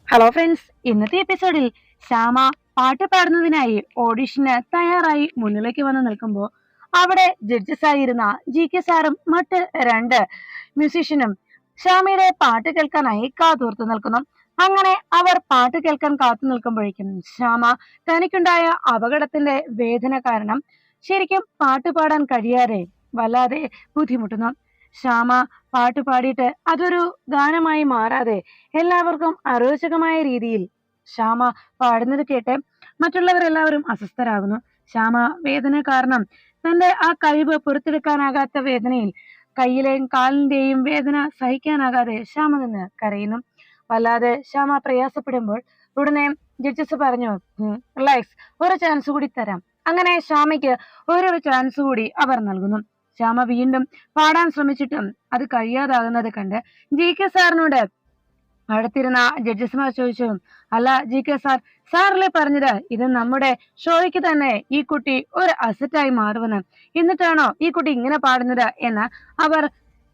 Hello friends, ഇന്നത്തെ എപ്പിസോഡിൽ ശ്യാമ പാട്ട് പാടുന്നതിനായി ഓഡിഷന് തയ്യാറായി മുന്നിലേക്ക് വന്ന് നിൽക്കുമ്പോൾ അവിടെ ജഡ്ജസ് ആയിരുന്ന GK സാറും മറ്റ് രണ്ട് മ്യൂസീഷ്യനും ശ്യാമയുടെ പാട്ട് കേൾക്കാനായി കാതോർത്തു നിൽക്കുന്നു. അങ്ങനെ അവർ പാട്ട് കേൾക്കാൻ കാത്തു നിൽക്കുമ്പോഴേക്കും ശ്യാമ തനിക്കുണ്ടായ അപകടത്തിന്റെ വേദന കാരണം ശരിക്കും പാട്ട് പാടാൻ കഴിയാതെ വല്ലാതെ ബുദ്ധിമുട്ടുന്നു. ശ്യാമ പാട്ട് പാടിയിട്ട് അതൊരു ഗാനമായി മാറാതെ എല്ലാവർക്കും അരോചകമായ രീതിയിൽ ശ്യാമ പാടുന്നത് കേട്ട് മറ്റുള്ളവരെല്ലാവരും അസ്വസ്ഥരാകുന്നു. ശ്യാമ വേദന കാരണം തന്റെ ആ കഴിവ് പുറത്തെടുക്കാനാകാത്ത വേദനയിൽ കയ്യിലെയും കാലിന്റെയും വേദന സഹിക്കാനാകാതെ ശ്യാമ നിന്ന് കരയുന്നു. വല്ലാതെ ശ്യാമ പ്രയാസപ്പെടുമ്പോൾ ഉടനെ ജഡ്ജസ് പറഞ്ഞു, റിലാക്സ്, ഒരു ചാൻസ് കൂടി തരാം. അങ്ങനെ ശ്യാമയ്ക്ക് ഒരു ചാൻസ് കൂടി അവർ നൽകുന്നു. ശ്യാമ വീണ്ടും പാടാൻ ശ്രമിച്ചിട്ടും അത് കഴിയാതാകുന്നത് കണ്ട് GK സാറിനോട് അടുത്തിരുന്ന ജഡ്ജസ്മാർ ചോദിച്ചു, അല്ല GK സാർ, സാറല്ലേ പറഞ്ഞത് ഇത് നമ്മുടെ ഷോയ്ക്ക് തന്നെ ഈ കുട്ടി ഒരു അസറ്റായി മാറുമെന്ന്, എന്നിട്ടാണോ ഈ കുട്ടി ഇങ്ങനെ പാടുന്നത് എന്ന് അവർ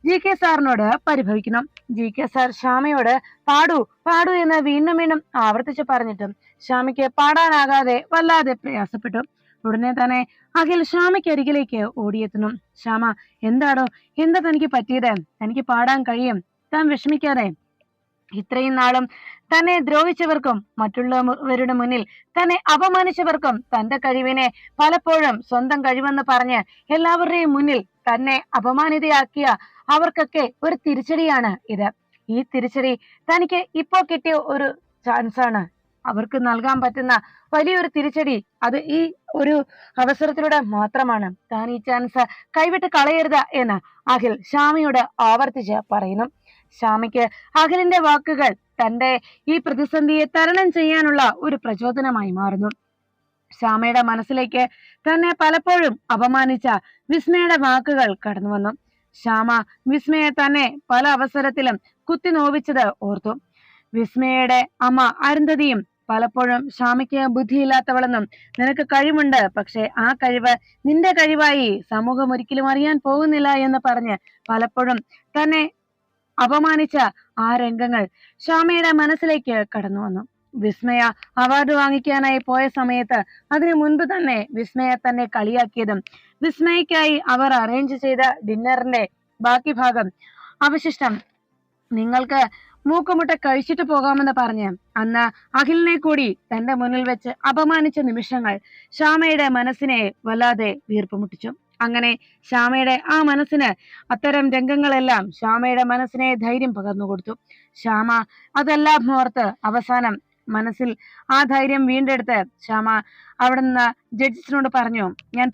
GK സാറിനോട് പരിഭവിക്കണം. GK സാർ ശ്യാമയോട് പാടൂ പാടൂ എന്ന് വീണ്ടും വീണ്ടും ആവർത്തിച്ച് പറഞ്ഞിട്ടും ശ്യാമയ്ക്ക് പാടാനാകാതെ വല്ലാതെ പ്രയാസപ്പെട്ടു. ഉടനെ തന്നെ അഖിൽ ശ്യാമയ്ക്കരികിലേക്ക് ഓടിയെത്തുന്നു. ശ്യാമ, എന്താടോ, എന്താ തനിക്ക് പറ്റിയത്? തനിക്ക് പാടാൻ കഴിയും, താൻ വിഷമിക്കാതെ. ഇത്രയും നാളും തന്നെ ദ്രോഹിച്ചവർക്കും മറ്റുള്ളവരുടെ മുന്നിൽ തന്നെ അപമാനിച്ചവർക്കും തന്റെ കഴിവിനെ പലപ്പോഴും സ്വന്തം കഴിവെന്ന് പറഞ്ഞ് എല്ലാവരുടെയും മുന്നിൽ തന്നെ അപമാനിതയാക്കിയ അവർക്കൊക്കെ ഒരു തിരിച്ചടിയാണ് ഇത്. ഈ തിരിച്ചടി തനിക്ക് ഇപ്പോ കിട്ടിയ ഒരു ചാൻസാണ്. അവർക്ക് നൽകാൻ പറ്റുന്ന വലിയൊരു തിരിച്ചടി അത് ഈ ഒരു അവസരത്തിലൂടെ മാത്രമാണ്. താൻ ഈ ചാൻസ് കൈവിട്ട് കളയരുത് എന്ന് അഖിൽ ശ്യാമയോട് ആവർത്തിച്ച് പറയുന്നു. ശ്യാമയ്ക്ക് അഖിലിന്റെ വാക്കുകൾ തന്റെ ഈ പ്രതിസന്ധിയെ തരണം ചെയ്യാനുള്ള ഒരു പ്രചോദനമായി മാറുന്നു. ശ്യാമയുടെ മനസ്സിലേക്ക് തന്നെ പലപ്പോഴും അപമാനിച്ച വിസ്മയുടെ വാക്കുകൾ കടന്നു വന്നു. ശ്യാമ വിസ്മയെ തന്നെ പല അവസരത്തിലും കുത്തി നോവിച്ചത് ഓർത്തു. വിസ്മയുടെ അമ്മ അരുന്ധതിയും പലപ്പോഴും ശ്യാമയ്ക്ക് ബുദ്ധിയില്ലാത്തവളെന്നും നിനക്ക് കഴിവുണ്ട്, പക്ഷെ ആ കഴിവ് നിന്റെ കഴിവായി സമൂഹം ഒരിക്കലും അറിയാൻ പോകുന്നില്ല എന്ന് പറഞ്ഞ് പലപ്പോഴും തന്നെ അപമാനിച്ച ആ രംഗങ്ങൾ ശ്യാമയുടെ മനസ്സിലേക്ക് കടന്നു വന്നു. വിസ്മയ അവാർഡ് വാങ്ങിക്കാനായി പോയ സമയത്ത് അതിനു മുൻപ് തന്നെ വിസ്മയ തന്നെ കളിയാക്കിയതും വിസ്മയക്കായി അവർ അറേഞ്ച് ചെയ്ത ഡിന്നറിന്റെ ബാക്കി ഭാഗം അവശിഷ്ടം നിങ്ങൾക്ക് മൂക്കുമുട്ട കഴിച്ചിട്ട് പോകാമെന്ന് പറഞ്ഞ് അന്ന് അഖിലിനെ കൂടി തന്റെ മുന്നിൽ വെച്ച് അപമാനിച്ച നിമിഷങ്ങൾ ശ്യാമയുടെ മനസ്സിനെ വല്ലാതെ വീർപ്പുമുട്ടിച്ചു. അങ്ങനെ ശ്യാമയുടെ ആ മനസ്സിന് അത്തരം രംഗങ്ങളെല്ലാം ശ്യാമയുടെ മനസ്സിനെ ധൈര്യം പകർന്നു കൊടുത്തു. ശ്യാമ അതെല്ലാം ഓർത്ത് അവസാനം മനസ്സിൽ ആ ധൈര്യം വീണ്ടെടുത്ത് ശ്യാമ അവിടെ നിന്ന് ജഡ്ജസിനോട് പറഞ്ഞു, ഞാൻ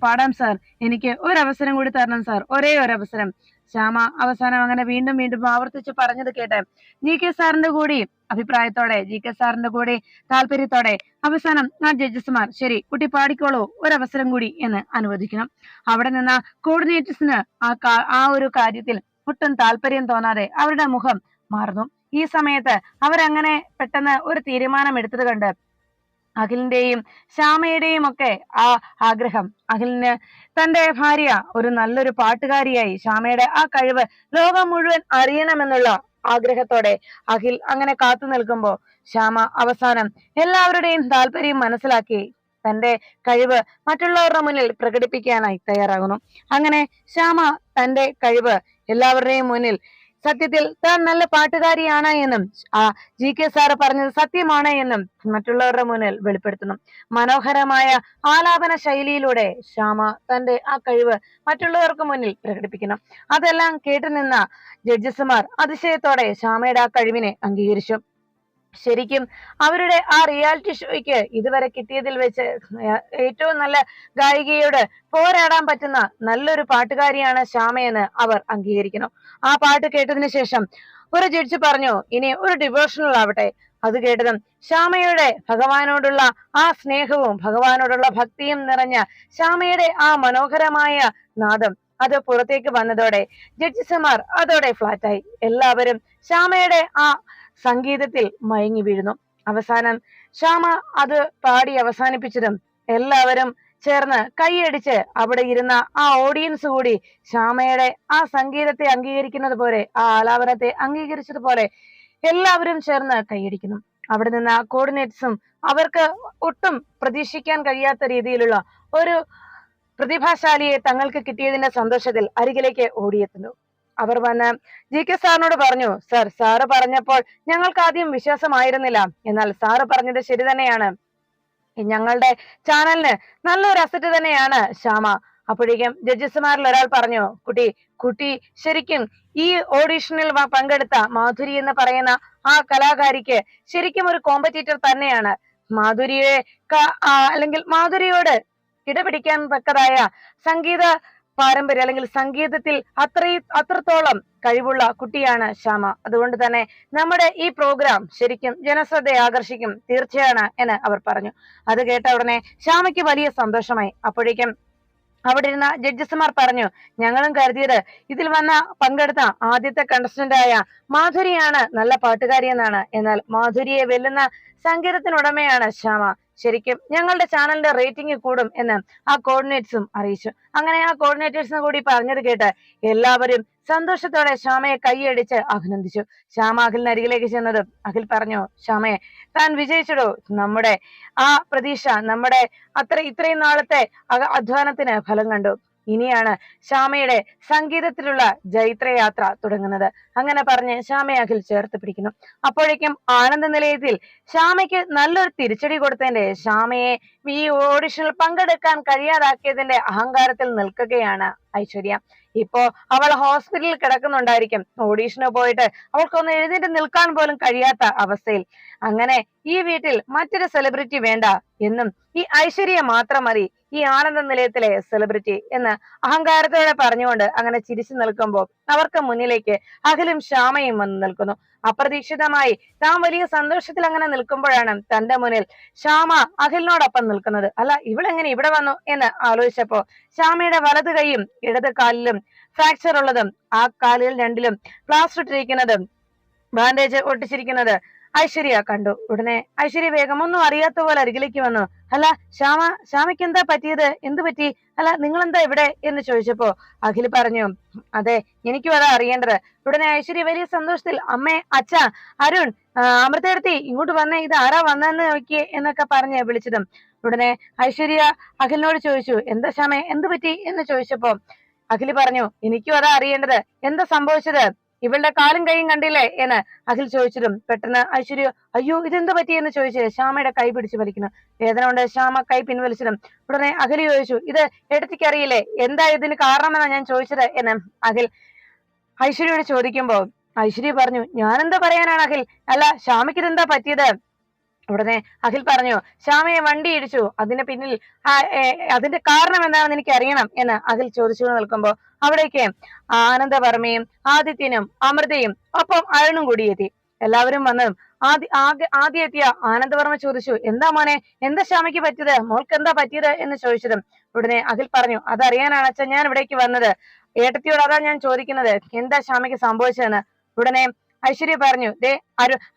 പാടാം സാർ, എനിക്ക് ഒരു അവസരം കൂടി തരണം സാർ, ഒരേ ഒരു അവസരം. ശ്യാമ അവസാനം അങ്ങനെ വീണ്ടും വീണ്ടും ആവർത്തിച്ച് പറഞ്ഞത് കേട്ട് GK സാറിന്റെ കൂടി അഭിപ്രായത്തോടെ, GK സാറിന്റെ കൂടി താല്പര്യത്തോടെ അവസാനം ആ ജഡ്ജസ്മാർ ശരി കുട്ടി പാടിക്കോളൂ, ഒരവസരം കൂടി എന്ന് അനുവദിക്കണം. അവിടെ നിന്ന് കോർഡിനേറ്റേഴ്സിന് ആ ഒരു കാര്യത്തിൽ ഒട്ടും താല്പര്യം തോന്നാതെ അവരുടെ മുഖം മാറുന്നു. ഈ സമയത്ത് അവരങ്ങനെ പെട്ടെന്ന് ഒരു തീരുമാനം എടുത്തത് കണ്ട് അഖിലിന്റെയും ശ്യാമയുടെയും ഒക്കെ ആ ആഗ്രഹം, അഖിലിന് തന്റെ ഭാര്യ ഒരു നല്ലൊരു പാട്ടുകാരിയായി ശ്യാമയുടെ ആ കഴിവ് ലോകം മുഴുവൻ അറിയണമെന്നുള്ള ആഗ്രഹത്തോടെ അഖിൽ അങ്ങനെ കാത്തു നിൽക്കുമ്പോ ശ്യാമ അവസാനം എല്ലാവരുടെയും താല്പര്യം മനസ്സിലാക്കി തന്റെ കഴിവ് മറ്റുള്ളവരുടെ മുന്നിൽ പ്രകടിപ്പിക്കാനായി തയ്യാറാകുന്നു. അങ്ങനെ ശ്യാമ തന്റെ കഴിവ് എല്ലാവരുടെയും മുന്നിൽ സത്യത്തിൽ താൻ നല്ല പാട്ടുകാരിയാണ് എന്നും ആ GK സാറ് പറഞ്ഞത് സത്യമാണ് എന്നും മറ്റുള്ളവരുടെ മുന്നിൽ വെളിപ്പെടുത്തുന്നു. മനോഹരമായ ആലാപന ശൈലിയിലൂടെ ശ്യാമ തന്റെ ആ കഴിവ് മറ്റുള്ളവർക്ക് മുന്നിൽ പ്രകടിപ്പിക്കണം. അതെല്ലാം കേട്ടുനിന്ന ജഡ്ജസ്മാർ അതിശയത്തോടെ ശ്യാമയുടെ ആ കഴിവിനെ അംഗീകരിച്ചു. ശരിക്കും അവരുടെ ആ റിയാലിറ്റി ഷോയ്ക്ക് ഇതുവരെ കിട്ടിയതിൽ വെച്ച് ഏറ്റവും നല്ല ഗായികയോട് പോരാടാൻ പറ്റുന്ന നല്ലൊരു പാട്ടുകാരിയാണ് ശ്യാമയെന്ന് അവർ അംഗീകരിക്കണം. ആ പാട്ട് കേട്ടതിന് ശേഷം ഒരു ജഡ്ജ് പറഞ്ഞു, ഇനി ഒരു ഡിവോഷണൽ ആവട്ടെ. അത് കേട്ടതും ശ്യാമയുടെ ഭഗവാനോടുള്ള ആ സ്നേഹവും ഭഗവാനോടുള്ള ഭക്തിയും നിറഞ്ഞ ശ്യാമയുടെ ആ മനോഹരമായ നാദം അത് പുറത്തേക്ക് വന്നതോടെ ജഡ്ജസ്മാർ അതോടെ ഫ്ലാറ്റായി. എല്ലാവരും ശ്യാമയുടെ ആ സംഗീതത്തിൽ മയങ്ങി വീഴുന്നു. അവസാനം ശ്യാമ അത് പാടി അവസാനിപ്പിച്ചതും എല്ലാവരും ചേർന്ന് കൈയടിച്ച് അവിടെ ഇരുന്ന ആ ഓഡിയൻസ് കൂടി ശ്യാമയുടെ ആ സംഗീതത്തെ അംഗീകരിക്കുന്നത് പോലെ, ആ ആലാപനത്തെ അംഗീകരിച്ചതുപോലെ എല്ലാവരും ചേർന്ന് കൈയടിക്കുന്നു. അവിടെ നിന്ന് കോർഡിനേറ്റേഴ്സും അവർക്ക് ഒട്ടും പ്രതീക്ഷിക്കാൻ കഴിയാത്ത രീതിയിലുള്ള ഒരു പ്രതിഭാശാലിയെ തങ്ങൾക്ക് കിട്ടിയതിന്റെ സന്തോഷത്തിൽ അരികിലേക്ക് ഓടിയെത്തുന്നു. അവർ വന്ന് GK സാറിനോട് പറഞ്ഞു, സർ, സാറ് പറഞ്ഞപ്പോൾ ഞങ്ങൾക്ക് ആദ്യം വിശ്വാസമായിരുന്നില്ല, എന്നാൽ സാറ് പറഞ്ഞത് ശരി തന്നെയാണ്. ഞങ്ങളുടെ ചാനലിന് നല്ലൊരു അസറ്റ് തന്നെയാണ് ശ്യാമ. അപ്പോഴേക്കും ജഡ്ജസ്മാരിൽ ഒരാൾ പറഞ്ഞു, കുട്ടി ശരിക്കും ഈ ഓഡീഷനിൽ പങ്കെടുത്ത മാധുരി എന്ന് പറയുന്ന ആ കലാകാരിക്ക് ശരിക്കും ഒരു കോമ്പറ്റീറ്റർ തന്നെയാണ്. മാധുരിയെ അല്ലെങ്കിൽ മാധുരിയോട് കിടപിടിക്കാൻ തക്കതായ സംഗീത പാരമ്പര്യം അല്ലെങ്കിൽ സംഗീതത്തിൽ അത്രത്തോളം കഴിവുള്ള കുട്ടിയാണ് ശ്യാമ. അതുകൊണ്ട് തന്നെ നമ്മുടെ ഈ പ്രോഗ്രാം ശരിക്കും ജനശ്രദ്ധയെ ആകർഷിക്കും തീർച്ചയാണ് എന്ന് അവർ പറഞ്ഞു. അത് കേട്ട ഉടനെ ശ്യാമയ്ക്ക് വലിയ സന്തോഷമായി. അപ്പോഴേക്കും അവിടെ ഇരുന്ന ജഡ്ജസ്മാർ പറഞ്ഞു, ഞങ്ങളും കരുതിയത് ഇതിൽ പങ്കെടുത്ത ആദ്യത്തെ കണ്ടസ്റ്റന്റായ മാധുരിയാണ് നല്ല പാട്ടുകാരി എന്നാണ്. എന്നാൽ മാധുരിയെ വെല്ലുന്ന സംഗീതത്തിനുടമയാണ് ശ്യാമ. ശരിക്കും ഞങ്ങളുടെ ചാനലിന്റെ റേറ്റിംഗ് കൂടും എന്ന് ആ കോർഡിനേറ്റേഴ്സും അറിയിച്ചു. അങ്ങനെ ആ കോർഡിനേറ്റേഴ്സിന് കൂടി പറഞ്ഞത് കേട്ട് എല്ലാവരും സന്തോഷത്തോടെ ശ്യാമയെ കൈയടിച്ച് അഭിനന്ദിച്ചു. ശ്യാമ അഖിലിന് അരികിലേക്ക് ചെന്നത് അഖിൽ പറഞ്ഞു, ശ്യാമയെ, താൻ വിജയിച്ചിടൂ. നമ്മുടെ ആ പ്രതീക്ഷ, നമ്മുടെ ഇത്രയും നാളത്തെ അധ്വാനത്തിന് ഫലം കണ്ടു. ഇനിയാണ് ശ്യാമയുടെ സംഗീതത്തിലുള്ള ജൈത്രയാത്ര തുടങ്ങുന്നത്. അങ്ങനെ പറഞ്ഞ് ശ്യാമയെ അഖിൽ ചേർത്ത് പിടിക്കുന്നു. അപ്പോഴേക്കും ആനന്ദ നിലയത്തിൽ ശ്യാമയ്ക്ക് നല്ലൊരു തിരിച്ചടി കൊടുത്തതിന്റെ, ശ്യാമയെ ഈ ഓഡിഷനിൽ പങ്കെടുക്കാൻ കഴിയാതാക്കിയതിന്റെ അഹങ്കാരത്തിൽ നിൽക്കുകയാണ് ഐശ്വര്യ. ഇപ്പോ അവൾ ഹോസ്പിറ്റലിൽ കിടക്കുന്നുണ്ടായിരിക്കും. ഓഡീഷന് പോയിട്ട് അവൾക്കൊന്ന് എഴുന്നേറ്റ് നിൽക്കാൻ പോലും കഴിയാത്ത അവസ്ഥയിൽ. അങ്ങനെ ഈ വീട്ടിൽ മറ്റൊരു സെലിബ്രിറ്റി വേണ്ട എന്നും ഈ ഐശ്വര്യ മാത്രം മതി ഈ ആനന്ദ നിലയത്തിലെ സെലിബ്രിറ്റി എന്ന് അഹങ്കാരത്തോടെ പറഞ്ഞുകൊണ്ട് അങ്ങനെ ചിരിച്ചു നിൽക്കുമ്പോൾ അവർക്ക് മുന്നിലേക്ക് അഖിലും ശ്യാമയും വന്ന് നിൽക്കുന്നു. അപ്രതീക്ഷിതമായി താൻ വലിയ സന്തോഷത്തിൽ അങ്ങനെ നിൽക്കുമ്പോഴാണ് തന്റെ മുന്നിൽ ശ്യാമ അഖിലിനോടൊപ്പം നിൽക്കുന്നത്. അല്ല, ഇവളെങ്ങനെ ഇവിടെ വന്നു എന്ന് ആലോചിച്ചപ്പോ ശ്യാമയുടെ വലത് കൈയും ഇടത് കാലിലും ഫ്രാക്ചർ ഉള്ളതും ആ കാലുകൾ രണ്ടിലും പ്ലാസ്റ്റർ ഇട്ടിരിക്കുന്നതും ബാൻഡേജ് ഒട്ടിച്ചിരിക്കുന്നത് ഐശ്വര്യ കണ്ടു. ഉടനെ ഐശ്വര്യ വേഗം ഒന്നും അറിയാത്ത പോലെ അരികിലേക്ക് വന്നു. അല്ല ശ്യാമയ്ക്ക് എന്താ പറ്റിയത്? എന്തു പറ്റി? അല്ല, നിങ്ങൾ എന്താ ഇവിടെ എന്ന് ചോദിച്ചപ്പോ അഖില് പറഞ്ഞു, അതെ, എനിക്കും അതാ അറിയേണ്ടത്. ഉടനെ ഐശ്വര്യ വലിയ സന്തോഷത്തിൽ, അമ്മേ, അച്ഛ, അരുൺ, അമൃതയെടുത്തി ഇങ്ങോട്ട് വന്നേ, ഇത് ആരാ വന്നെന്ന് നോക്കിയേ എന്നൊക്കെ പറഞ്ഞ് വിളിച്ചതും ഉടനെ ഐശ്വര്യ അഖിലിനോട് ചോദിച്ചു, എന്താ ശ്യാമേ, എന്തു പറ്റി എന്ന് ചോദിച്ചപ്പോ അഖില് പറഞ്ഞു, എനിക്കും അതാ അറിയേണ്ടത്, എന്താ സംഭവിച്ചത്? ഇവളുടെ കാലും കൈയും കണ്ടില്ലേ എന്ന് അഖിൽ ചോദിച്ചതും പെട്ടെന്ന് ഐശ്വര്യ, അയ്യോ, ഇതെന്ത് പറ്റിയെന്ന് ചോദിച്ച് ശ്യാമയുടെ കൈ പിടിച്ചു വലിക്കുന്നു. വേദന കൊണ്ട് ശ്യാമ കൈ പിൻവലിച്ചതും ഉടനെ അഖിൽ ചോദിച്ചു, ഇത് എടുത്തിക്ക് അറിയില്ലേ, എന്താ ഇതിന് കാരണമെന്നാ ഞാൻ ചോദിച്ചത് എന്ന് അഖിൽ ഐശ്വര്യയോട് ചോദിക്കുമ്പോ ഐശ്വര്യ പറഞ്ഞു, ഞാനെന്താ പറയാനാണ് അഖിൽ, അല്ല ശ്യാമയ്ക്ക് ഇതെന്താ പറ്റിയത്? ഉടനെ അഖിൽ പറഞ്ഞു, ശ്യാമയെ വണ്ടി ഇടിച്ചു, അതിന്റെ പിന്നിൽ അതിന്റെ കാരണം എന്താണെന്ന് എനിക്ക് അറിയണം എന്ന് അഖിൽ ചോദിച്ചു നിൽക്കുമ്പോ അവിടേക്ക് ആനന്ദവർമ്മയും ആദിത്യനും അമൃതയും ഒപ്പം അരുണും കൂടി എത്തി. എല്ലാവരും വന്നതും ആദ്യം എത്തിയ ആനന്ദവർമ്മ ചോദിച്ചു, എന്താ മോനെ, എന്താ ശ്യാമയ്ക്ക് പറ്റിയത്, മോൾക്ക് എന്താ പറ്റിയത് എന്ന് ചോദിച്ചതും ഉടനെ അഖിൽ പറഞ്ഞു, അതറിയാനാണ് അച്ഛൻ ഞാൻ ഇവിടേക്ക് വന്നത്. ഏട്ടത്തിയോട് അതാ ഞാൻ ചോദിക്കുന്നത്, എന്താ ശ്യാമയ്ക്ക് സംഭവിച്ചതെന്ന്. ഉടനെ ഐശ്വര്യ പറഞ്ഞു,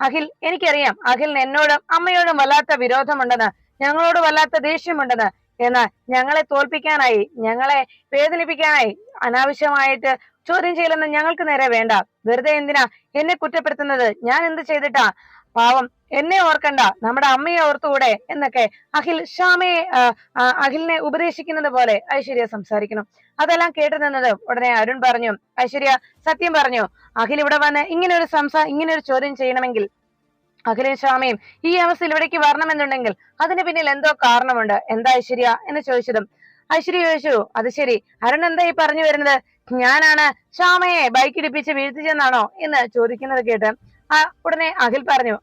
അഖിൽ, എനിക്കറിയാം അഖിലിന് എന്നോടും അമ്മയോടും വല്ലാത്ത വിരോധമുണ്ടെന്ന്, ഞങ്ങളോട് വല്ലാത്ത ദേഷ്യമുണ്ടെന്ന്. എന്നാൽ ഞങ്ങളെ തോൽപ്പിക്കാനായി, ഞങ്ങളെ വേദനിപ്പിക്കാനായി അനാവശ്യമായിട്ട് ചോദ്യം ചെയ്യലെന്ന് ഞങ്ങൾക്ക് നേരെ വേണ്ട. വെറുതെ എന്തിനാ എന്നെ കുറ്റപ്പെടുത്തുന്നത്? ഞാൻ എന്ത് ചെയ്തിട്ടാ? പാവം, എന്നെ ഓർക്കണ്ട, നമ്മുടെ അമ്മയെ ഓർത്തുകൂടെ എന്നൊക്കെ അഖിലിനെ ഉപദേശിക്കുന്നത് പോലെ ഐശ്വര്യ സംസാരിക്കണം. അതെല്ലാം കേട്ടു നിന്നത് ഉടനെ അരുൺ പറഞ്ഞു, ഐശ്വര്യ സത്യം പറഞ്ഞു, അഖിൽ ഇവിടെ വന്ന് ഇങ്ങനെ ഒരു ചോദ്യം ചെയ്യണമെങ്കിൽ അഖിലും ശ്യാമയും ഈ അവസ്ഥയിൽ ഇവിടേക്ക് വരണമെന്നുണ്ടെങ്കിൽ അതിന് പിന്നിൽ എന്തോ കാരണമുണ്ട്. എന്താ ഐശ്വര്യ എന്ന് ചോദിച്ചതും ഐശ്വര്യ ചോദിച്ചു, അത് ശരി, അരുൺ എന്താ ഈ പറഞ്ഞു വരുന്നത്? ഞാനാണ് ശ്യാമയെ ബൈക്കിടിപ്പിച്ച് വീഴ്ത്തിച്ചെന്നാണോ എന്ന് ചോദിക്കുന്നത് കേട്ട് ഉടനെ അഖിൽ പറഞ്ഞു,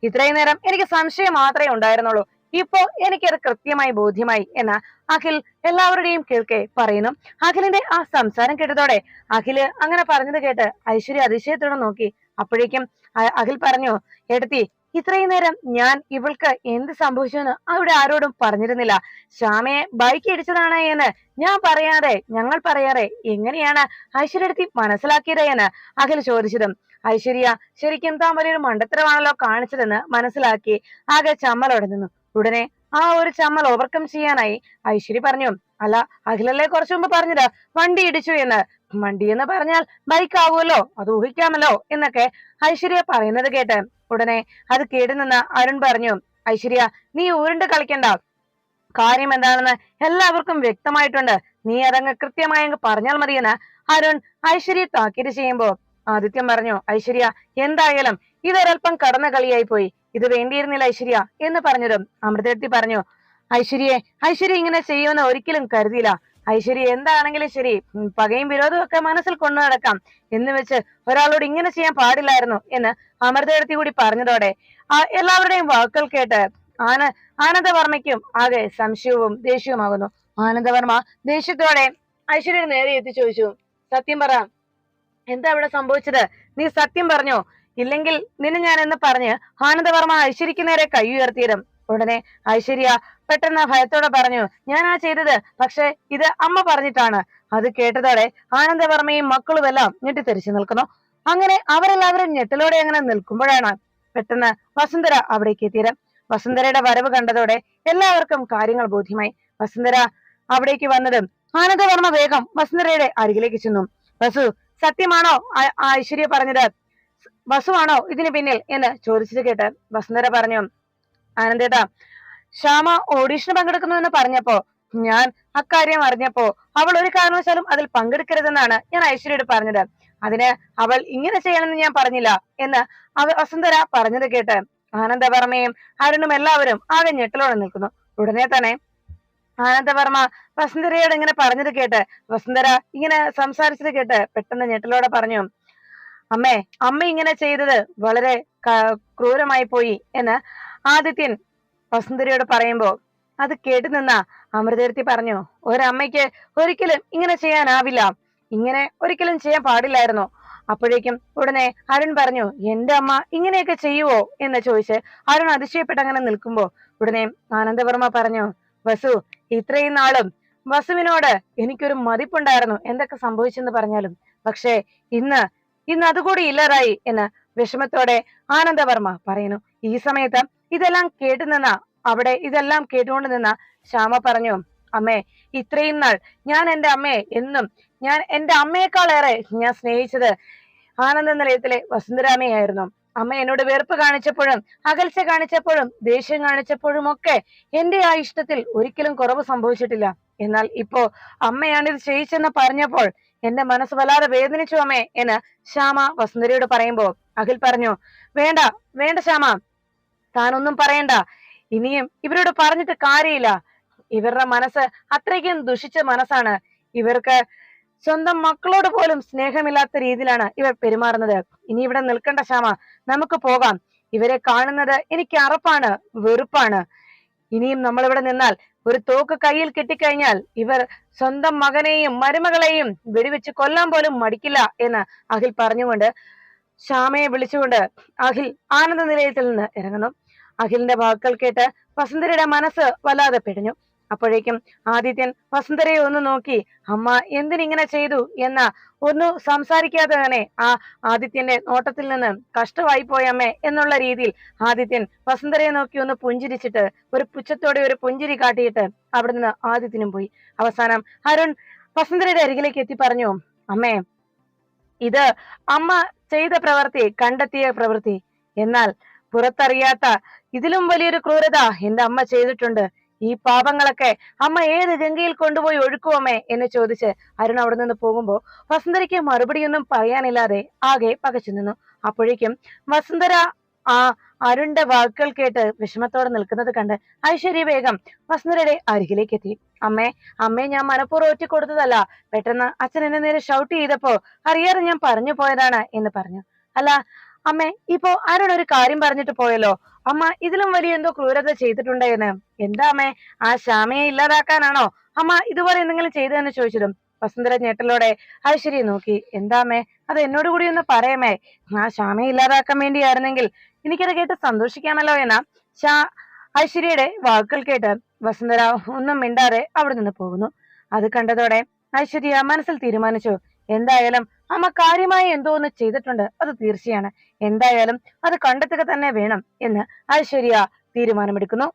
ഇത്രയും നേരം എനിക്ക് സംശയം മാത്രമേ ഉണ്ടായിരുന്നുള്ളൂ, ഇപ്പോ എനിക്കത് കൃത്യമായി ബോധ്യമായി എന്ന് അഖിൽ എല്ലാവരുടെയും കേൾക്കെ പറയുന്നു. അഖിലിന്റെ ആ സംസാരം കേട്ടതോടെ അഖില് അങ്ങനെ പറഞ്ഞത് കേട്ട് ഐശ്വര്യ അതിശയത്തോടെ നോക്കി. അപ്പോഴേക്കും അഖിൽ പറഞ്ഞു, ഏട്ടത്തി, ഇത്രയും നേരം ഞാൻ ഇവൾക്ക് എന്ത് സംഭവിച്ചുവെന്ന് അവിടെ ആരോടും പറഞ്ഞിരുന്നില്ല. ശ്യാമയെ ബൈക്ക് ഇടിച്ചതാണ് എന്ന് ഞങ്ങൾ പറയാതെ എങ്ങനെയാണ് ഐശ്വര്യത്തി മനസ്സിലാക്കിയത് എന്ന് അഖിൽ ചോദിച്ചതും ഐശ്വര്യ ശരിക്കും താൻ വലിയൊരു മണ്ടത്തരമാണല്ലോ കാണിച്ചതെന്ന് മനസ്സിലാക്കി ആകെ ചമ്മലോടെ നിന്നു. ഉടനെ ആ ഒരു ചമ്മൽ ഓവർകം ചെയ്യാനായി ഐശ്വര്യ പറഞ്ഞു, അല്ല, അഖിലല്ലേ കുറച്ചു മുമ്പ് പറഞ്ഞത് വണ്ടി ഇടിച്ചു എന്ന്, വണ്ടി എന്ന് പറഞ്ഞാൽ ബൈക്ക് ആവുമല്ലോ, അത് ഊഹിക്കാമല്ലോ എന്നൊക്കെ ഐശ്വര്യ പറയുന്നത് കേട്ട് ഉടനെ അത് കേട്ടു നിന്ന് അരുൺ പറഞ്ഞു, ഐശ്വര്യ നീ ഉരുണ്ട് കളിക്കണ്ട, കാര്യം എന്താണെന്ന് എല്ലാവർക്കും വ്യക്തമായിട്ടുണ്ട്, നീ അതങ്ങ് കൃത്യമായി അങ്ങ് പറഞ്ഞാൽ മതിയെന്ന് അരുൺ ഐശ്വര്യ താക്കീത് ചെയ്യുമ്പോ ആദിത്യൻ പറഞ്ഞു, ഐശ്വര്യ എന്തായാലും ഇതൊരൽപ്പം കടന്ന കളിയായി പോയി, ഇത് വേണ്ടിയിരുന്നില്ല ഐശ്വര്യ എന്ന് പറഞ്ഞതും അമൃതേത്തി പറഞ്ഞു, ഐശ്വര്യ ഇങ്ങനെ ചെയ്യുമെന്ന് ഒരിക്കലും കരുതിയില്ല, ഐശ്വര്യ എന്താണെങ്കിലും ശരി, പകയും വിരോധവും ഒക്കെ മനസ്സിൽ കൊണ്ടു നടക്കാം, എന്ന് വെച്ച് ഒരാളോട് ഇങ്ങനെ ചെയ്യാൻ പാടില്ലായിരുന്നു എന്ന് അമൃതേത്തി കൂടി പറഞ്ഞതോടെ എല്ലാവരുടെയും വാക്കുകൾ കേട്ട് ആനന്ദവർമ്മയ്ക്കും ആകെ സംശയവും ദേഷ്യവുമാകുന്നു. ആനന്ദവർമ്മ ദേഷ്യത്തോടെ ഐശ്വര്യ നേരെ എത്തി ചോദിച്ചു, സത്യം പറ, എന്താ ഇവിടെ സംഭവിച്ചത്, നീ സത്യം പറഞ്ഞോ, ഇല്ലെങ്കിൽ നിന്നെ ഞാൻ എന്ന് പറഞ്ഞ് ആനന്ദവർമ്മ ഐശ്വര്യക്ക് നേരെ കൈ ഉയർത്തിയിരും. ഉടനെ ഐശ്വര്യ പെട്ടെന്ന് ഭയത്തോടെ പറഞ്ഞു, ഞാനാ ചെയ്തത്, പക്ഷെ ഇത് അമ്മ പറഞ്ഞിട്ടാണ്. അത് കേട്ടതോടെ ആനന്ദവർമ്മയും മക്കളുമെല്ലാം ഞെട്ടിത്തെറിച്ചു നിൽക്കുന്നു. അങ്ങനെ അവരെല്ലാവരും ഞെട്ടലോടെ അങ്ങനെ നിൽക്കുമ്പോഴാണ് പെട്ടെന്ന് വസുന്ധര അവിടേക്ക് എത്തിയത്. വസുന്ധരയുടെ വരവ് കണ്ടതോടെ എല്ലാവർക്കും കാര്യങ്ങൾ ബോധ്യമായി. വസുന്ധര അവിടേക്ക് വന്നതും ആനന്ദവർമ്മ വേഗം വസുന്ധരയുടെ അരികിലേക്ക് ചെന്നു. വസു, സത്യമാണോ ഐശ്വര്യ പറഞ്ഞത്, വസുവാണോ ഇതിന് പിന്നിൽ എന്ന് ചോദിച്ചത് കേട്ട് വസുന്ധര പറഞ്ഞു, ആനന്ദേട്ടാ, ശ്യാമ ഓഡീഷന് പങ്കെടുക്കുന്നു എന്ന് പറഞ്ഞപ്പോ ഞാൻ അക്കാര്യം അറിഞ്ഞപ്പോ അവൾ ഒരു കാരണവശാലും അതിൽ പങ്കെടുക്കരുതെന്നാണ് ഞാൻ ഐശ്വര്യയോട് പറഞ്ഞത്, അതിന് അവൾ ഇങ്ങനെ ചെയ്യണമെന്ന് ഞാൻ പറഞ്ഞില്ല എന്ന് വസുന്ധര പറഞ്ഞത് കേട്ട് ആനന്ദവർമ്മയും അരുണും എല്ലാവരും ആകെ ഞെട്ടലോടെ നിൽക്കുന്നു. ഉടനെ തന്നെ ആനന്ദവർമ്മ വസുന്ധരയോട് ഇങ്ങനെ പറഞ്ഞത് കേട്ട് വസുന്ധര ഇങ്ങനെ സംസാരിച്ചത് കേട്ട് പെട്ടെന്ന് ഞെട്ടലോടെ പറഞ്ഞു, അമ്മ ഇങ്ങനെ ചെയ്തത് വളരെ ക്രൂരമായി പോയി എന്ന് ആദിത്യൻ വസുന്ധരയോട് പറയുമ്പോ അത് കേട്ടു നിന്ന അമൃതേർത്തി പറഞ്ഞു, ഒരമ്മയ്ക്ക് ഒരിക്കലും ഇങ്ങനെ ചെയ്യാനാവില്ല, ഇങ്ങനെ ഒരിക്കലും ചെയ്യാൻ പാടില്ലായിരുന്നു. അപ്പോഴേക്കും ഉടനെ അരുൺ പറഞ്ഞു, എന്റെ അമ്മ ഇങ്ങനെയൊക്കെ ചെയ്യുവോ എന്ന് ചോദിച്ച് അരുൺ അതിശയപ്പെട്ട് അങ്ങനെ നിൽക്കുമ്പോ ഉടനെ ആനന്ദവർമ്മ പറഞ്ഞു, വസു, ഇത്രയും നാളും വസുവിനോട് എനിക്കൊരു മതിപ്പുണ്ടായിരുന്നു, എന്തൊക്കെ സംഭവിച്ചെന്ന് പറഞ്ഞാലും, പക്ഷേ ഇന്ന് അതുകൂടി ഇല്ലാതായി എന്ന് വിഷമത്തോടെ ആനന്ദവർമ്മ പറയുന്നു. ഈ സമയത്ത് ഇതെല്ലാം ഇതെല്ലാം കേട്ടുകൊണ്ട് നിന്ന ശ്യാമ പറഞ്ഞു, അമ്മേ, ഇത്രയും നാൾ ഞാൻ എന്റെ അമ്മയെ ഞാൻ എന്റെ അമ്മയെക്കാളേറെ ഞാൻ സ്നേഹിച്ചത് ആനന്ദ നിലയത്തിലെ വസുന്ധരാമയായിരുന്നു. അമ്മ എന്നോട് വെറുപ്പ് കാണിച്ചപ്പോഴും അകൽച്ച കാണിച്ചപ്പോഴും ദേഷ്യം കാണിച്ചപ്പോഴും ഒക്കെ എന്റെ ആ ഇഷ്ടത്തിൽ ഒരിക്കലും കുറവ് സംഭവിച്ചിട്ടില്ല. എന്നാൽ ഇപ്പോ അമ്മയാണിത് ചെയ്യിച്ചെന്ന് പറഞ്ഞപ്പോൾ എന്റെ മനസ്സ് വല്ലാതെ വേദനിച്ചു അമ്മേ എന്ന് ശ്യാമ വസുന്ധരയോട് പറയുമ്പോ അഖിൽ പറഞ്ഞു, വേണ്ട ശ്യാമ, താനൊന്നും പറയണ്ട, ഇനിയും ഇവരോട് പറഞ്ഞിട്ട് കാര്യമില്ല, ഇവരുടെ മനസ്സ് അത്രയ്ക്കും ദുഷിച്ച മനസ്സാണ്, ഇവർക്ക് സ്വന്തം മക്കളോട് പോലും സ്നേഹമില്ലാത്ത രീതിയിലാണ് ഇവർ പെരുമാറുന്നത്. ഇനി ഇവിടെ നിൽക്കേണ്ട ശ്യാമ, നമുക്ക് പോകാം, ഇവരെ കാണുന്നത് എനിക്ക് അറപ്പാണ്, വെറുപ്പാണ്, ഇനിയും നമ്മളിവിടെ നിന്നാൽ ഒരു തോക്ക് കയ്യിൽ കിട്ടിക്കഴിഞ്ഞാൽ ഇവർ സ്വന്തം മകനെയും മരുമകളെയും വെടിവെച്ച് കൊല്ലാൻ പോലും മടിക്കില്ല എന്ന് അഖിൽ പറഞ്ഞുകൊണ്ട് ശ്യാമയെ വിളിച്ചുകൊണ്ട് അഖിൽ ആനന്ദ നിലയത്തിൽ നിന്ന് ഇറങ്ങുന്നു. അഖിലിന്റെ വാക്കുകൾ കേട്ട് വസുന്ധരയുടെ മനസ്സ് വല്ലാതെ പിടഞ്ഞു. അപ്പോഴേക്കും ആദിത്യൻ വസുന്ധരയെ ഒന്ന് നോക്കി, അമ്മ എന്തിനിങ്ങനെ ചെയ്തു എന്ന ഒന്ന് സംസാരിക്കാതെ തന്നെ ആ ആദിത്യന്റെ നോട്ടത്തിൽ നിന്ന് കഷ്ടമായി പോയമ്മേ എന്നുള്ള രീതിയിൽ ആദിത്യൻ വസുന്ധരയെ നോക്കി ഒന്ന് പുഞ്ചിരിച്ചിട്ട് ഒരു പുച്ഛത്തോടെ ഒരു പുഞ്ചിരി കാട്ടിയിട്ട് അവിടെ നിന്ന് ആദിത്യനും പോയി. അവസാനം അരുൺ വസുന്ധരയുടെ അരികിലേക്ക് എത്തി പറഞ്ഞു, അമ്മേ, ഇത് അമ്മ ചെയ്ത പ്രവൃത്തി, കണ്ടെത്തിയ പ്രവൃത്തി, എന്നാൽ പുറത്തറിയാത്ത ഇതിലും വലിയൊരു ക്രൂരത എന്റെ അമ്മ ചെയ്തിട്ടുണ്ട്. ഈ പാപങ്ങളൊക്കെ അമ്മ ഏത് ഗംഗയിൽ കൊണ്ടുപോയി ഒഴുക്കുവമ്മേ എന്ന് ചോദിച്ച് അരുൺ അവിടെ നിന്ന് പോകുമ്പോ വസുന്ധരയ്ക്ക് മറുപടിയൊന്നും പറയാനില്ലാതെ ആകെ പകച്ചു നിന്നു. അപ്പോഴേക്കും വസുന്ധര ആ അരുണിന്റെ വാക്കുകൾ കേട്ട് വിഷമത്തോടെ നിൽക്കുന്നത് കണ്ട് ഐശ്വര്യ വേഗം വസുന്ധരയുടെ അരികിലേക്ക് എത്തി. അമ്മേ, ഞാൻ മനഃപൂർവ്വം ഒറ്റ കൊടുത്തതല്ല, പെട്ടെന്ന് അച്ഛൻ എന്നെ നേരെ ഷൗട്ട് ചെയ്തപ്പോ അറിയാതെ ഞാൻ പറഞ്ഞു പോയതാണ് എന്ന് പറഞ്ഞു. അല്ല അമ്മേ, ഇപ്പോ അരുൺ ഒരു കാര്യം പറഞ്ഞിട്ട് പോയല്ലോ, അമ്മ ഇതിലും വലിയ എന്തോ ക്രൂരത ചെയ്തിട്ടുണ്ട് എന്ന്. എന്താ അമ്മേ, ആ ശ്യാമയെ ഇല്ലാതാക്കാനാണോ അമ്മ ഇതുപോലെ എന്തെങ്കിലും ചെയ്തതെന്ന് ചോദിച്ചതും വസുന്ധര ഞെട്ടലോടെ ഐശ്വര്യ നോക്കി. എന്താ അമ്മേ, അത് എന്നോട് കൂടി ഒന്ന് പറയമേ, ആ ശ്യാമയെ ഇല്ലാതാക്കാൻ വേണ്ടിയായിരുന്നെങ്കിൽ എനിക്കത് കേട്ട് സന്തോഷിക്കാമല്ലോ എന്ന ഐശ്വര്യയുടെ വാക്കുകൾ കേട്ട് വസുന്ധര ഒന്നും മിണ്ടാതെ അവിടെ നിന്ന് പോകുന്നു. അത് കണ്ടതോടെ ഐശ്വര്യ മനസ്സിൽ തീരുമാനിച്ചു, എന്തായാലും അമ്മ കാര്യമായി എന്തോ ഒന്ന് ചെയ്തിട്ടുണ്ട്, അത് തീർച്ചയാണ്, എന്തായാലും അത് കണ്ടെത്തുക തന്നെ വേണം എന്ന് ഐശ്വര്യ തീരുമാനമെടുക്കുന്നു.